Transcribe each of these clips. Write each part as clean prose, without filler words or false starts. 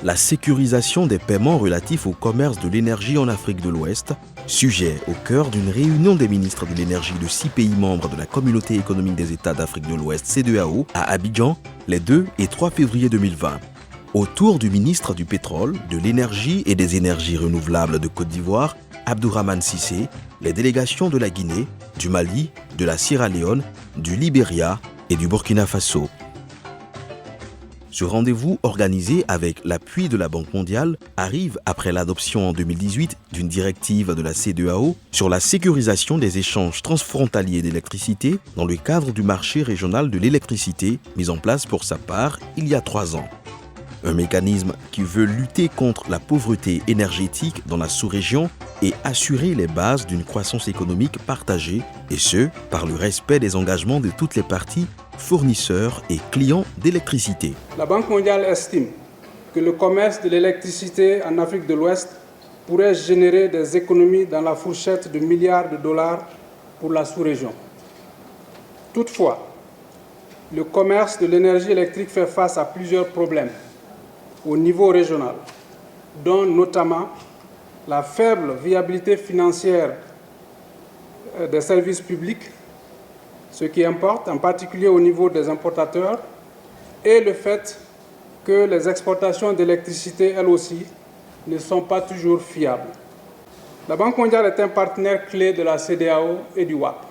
la sécurisation des paiements relatifs au commerce de l'énergie en Afrique de l'Ouest, sujet au cœur d'une réunion des ministres de l'énergie de 6 pays membres de la Communauté économique des États d'Afrique de l'Ouest, CEDEAO, à Abidjan, les 2 et 3 février 2020. Autour du ministre du Pétrole, de l'Énergie et des Énergies renouvelables de Côte d'Ivoire, Abdourahmane Cissé, les délégations de la Guinée, du Mali, de la Sierra Leone, du Libéria et du Burkina Faso. Ce rendez-vous, organisé avec l'appui de la Banque mondiale, arrive après l'adoption en 2018 d'une directive de la CEDEAO sur la sécurisation des échanges transfrontaliers d'électricité dans le cadre du marché régional de l'électricité, mis en place pour sa part il y a 3 ans. Un mécanisme qui veut lutter contre la pauvreté énergétique dans la sous-région et assurer les bases d'une croissance économique partagée, et ce, par le respect des engagements de toutes les parties, fournisseurs et clients d'électricité. La Banque mondiale estime que le commerce de l'électricité en Afrique de l'Ouest pourrait générer des économies dans la fourchette de milliards de dollars pour la sous-région. Toutefois, le commerce de l'énergie électrique fait face à plusieurs problèmes au niveau régional, dont notamment la faible viabilité financière des services publics, ce qui importe en particulier au niveau des importateurs, et le fait que les exportations d'électricité, elles aussi, ne sont pas toujours fiables. La Banque mondiale est un partenaire clé de la CEDEAO et du WAP.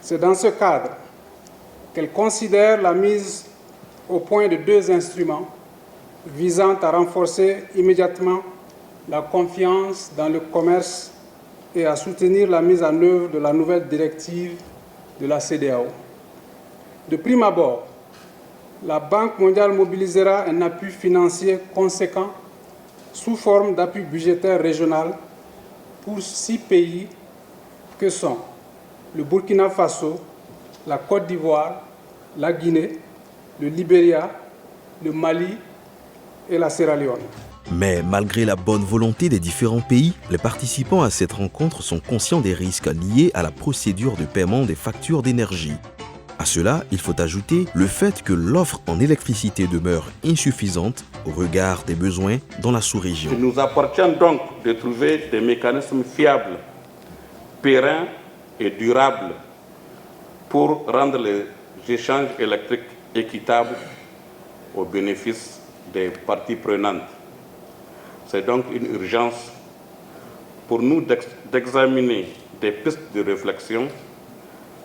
C'est dans ce cadre qu'elle considère la mise au point de 2 instruments visant à renforcer immédiatement la confiance dans le commerce et à soutenir la mise en œuvre de la nouvelle directive de la CEDEAO. De prime abord, la Banque mondiale mobilisera un appui financier conséquent sous forme d'appui budgétaire régional pour 6 pays que sont le Burkina Faso, la Côte d'Ivoire, la Guinée, le Libéria, le Mali et la Sierra Leone. Mais malgré la bonne volonté des différents pays, les participants à cette rencontre sont conscients des risques liés à la procédure de paiement des factures d'énergie. À cela, il faut ajouter le fait que l'offre en électricité demeure insuffisante au regard des besoins dans la sous-région. Il nous appartient donc de trouver des mécanismes fiables, pérennes et durables pour rendre les échanges électriques équitables au bénéfice des parties prenantes. C'est donc une urgence pour nous d'examiner des pistes de réflexion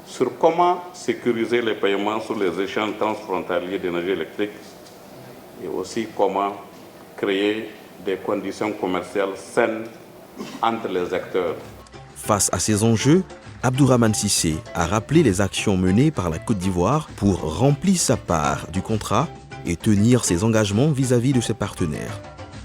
sur comment sécuriser les paiements sur les échanges transfrontaliers d'énergie électrique et aussi comment créer des conditions commerciales saines entre les acteurs. Face à ces enjeux, Abdourahmane Cissé a rappelé les actions menées par la Côte d'Ivoire pour remplir sa part du contrat et tenir ses engagements vis-à-vis de ses partenaires.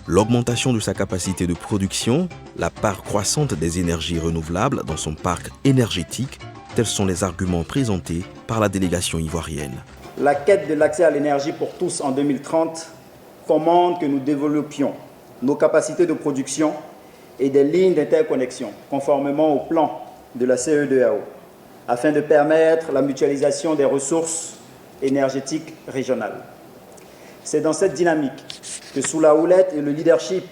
L'augmentation de sa capacité de production, la part croissante des énergies renouvelables dans son parc énergétique, tels sont les arguments présentés par la délégation ivoirienne. La quête de l'accès à l'énergie pour tous en 2030 commande que nous développions nos capacités de production et des lignes d'interconnexion conformément au plan de la CEDEAO, afin de permettre la mutualisation des ressources énergétiques régionales. C'est dans cette dynamique que sous la houlette et le leadership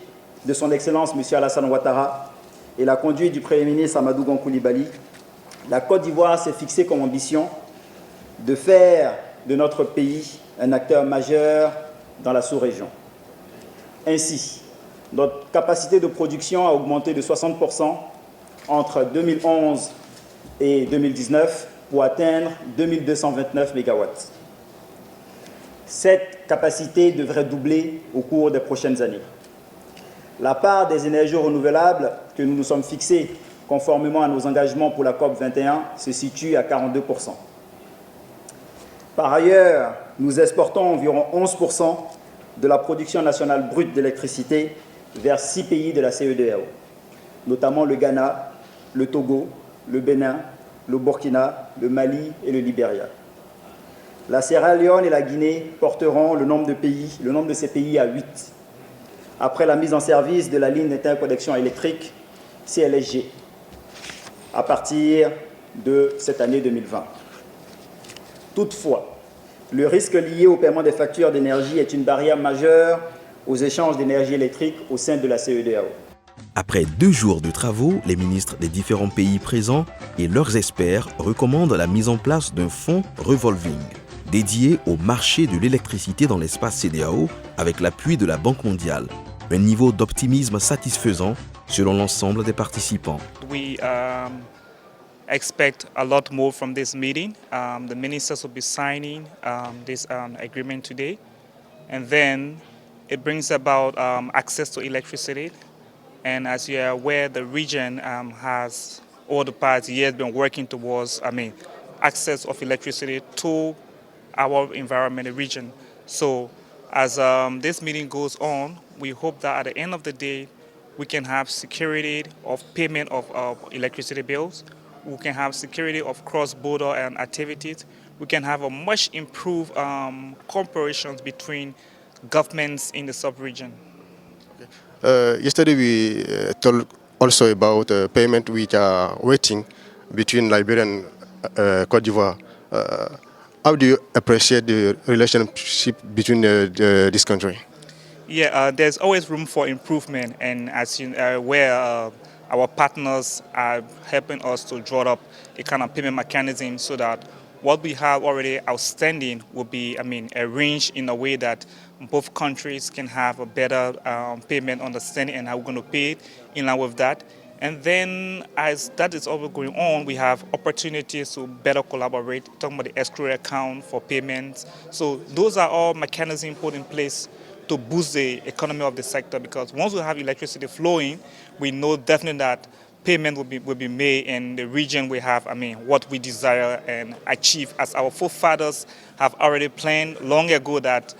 de son Excellence M. Alassane Ouattara et la conduite du Premier ministre Amadou Gon Coulibaly, la Côte d'Ivoire s'est fixée comme ambition de faire de notre pays un acteur majeur dans la sous-région. Ainsi, notre capacité de production a augmenté de 60% entre 2011 et 2019 pour atteindre 2229 MW. Cette capacité devrait doubler au cours des prochaines années. La part des énergies renouvelables que nous nous sommes fixés conformément à nos engagements pour la COP 21 se situe à 42%. Par ailleurs, nous exportons environ 11% de la production nationale brute d'électricité vers 6 pays de la CEDEAO, notamment le Ghana, le Togo, le Bénin, le Burkina, le Mali et le Libéria. La Sierra Leone et la Guinée porteront le nombre de ces pays à 8, après la mise en service de la ligne d'interconnexion électrique CLSG, à partir de cette année 2020. Toutefois, Le risque lié au paiement des factures d'énergie est une barrière majeure aux échanges d'énergie électrique au sein de la CEDEAO. Après 2 jours de travaux, les ministres des différents pays présents et leurs experts recommandent la mise en place d'un fonds revolving dédié au marché de l'électricité dans l'espace CEDEAO avec l'appui de la Banque mondiale. Un niveau d'optimisme satisfaisant selon l'ensemble des participants. We expect a lot more from this meeting. The ministers will be signing this agreement today, and then it brings about access to electricity. And as you are aware, the region has, over the past years, been working towards, access of electricity to our environment, the region. So as this meeting goes on, we hope that at the end of the day, we can have security of payment of electricity bills. We can have security of cross-border activities. We can have a much improved cooperation between governments in the sub-region. Yesterday we told also about payment which are waiting between Liberia and Côte d'Ivoire. How do you appreciate the relationship between this country? Yeah, there's always room for improvement, and as you are aware, our partners are helping us to draw up a kind of payment mechanism so that what we have already outstanding will be, arranged in a way that both countries can have a better payment understanding and how we're going to pay it in line with that. And then as that is all going on, we have opportunities to better collaborate, talking about the escrow account for payments. So those are all mechanisms put in place to boost the economy of the sector, because once we have electricity flowing, we know definitely that payment will be made in the region we have, what we desire and achieve, as our forefathers have already planned long ago that,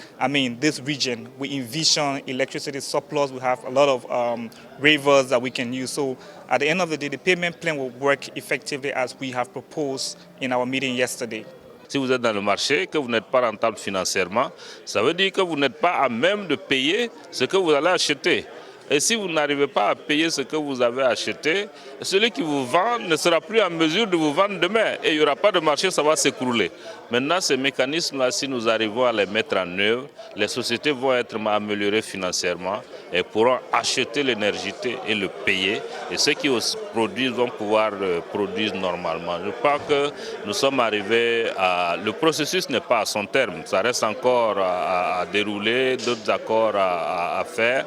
this region, we envision electricity surplus, we have a lot of rivers that we can use. So at the end of the day, the payment plan will work effectively as we have proposed in our meeting yesterday. Si vous êtes dans le marché, que vous n'êtes pas rentable financièrement, ça veut dire que vous n'êtes pas à même de payer ce que vous allez acheter. Et si vous n'arrivez pas à payer ce que vous avez acheté, celui qui vous vend ne sera plus en mesure de vous vendre demain. Et il n'y aura pas de marché, ça va s'écrouler. Maintenant, ces mécanismes-là, si nous arrivons à les mettre en œuvre, les sociétés vont être améliorées financièrement et pourront acheter l'énergie et le payer. Et ceux qui produisent vont pouvoir le produire normalement. Je crois que nous sommes arrivés à... Le processus n'est pas à son terme. Ça reste encore à dérouler, d'autres accords à faire.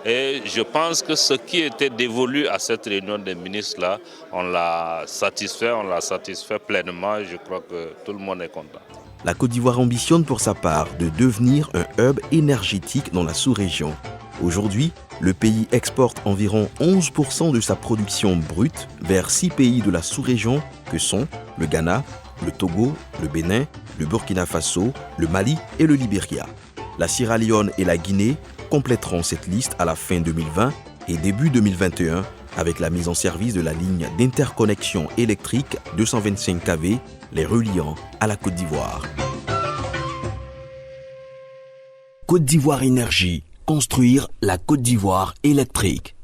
Et je pense que ce qui était dévolu à cette réunion des ministres-là, on l'a satisfait pleinement. Je crois que tout le monde est content. La Côte d'Ivoire ambitionne pour sa part de devenir un hub énergétique dans la sous-région. Aujourd'hui, le pays exporte environ 11% de sa production brute vers 6 pays de la sous-région que sont le Ghana, le Togo, le Bénin, le Burkina Faso, le Mali et le Libéria. La Sierra Leone et la Guinée compléteront cette liste à la fin 2020 et début 2021 avec la mise en service de la ligne d'interconnexion électrique 225 kV, les reliant à la Côte d'Ivoire. Côte d'Ivoire Énergie, construire la Côte d'Ivoire électrique.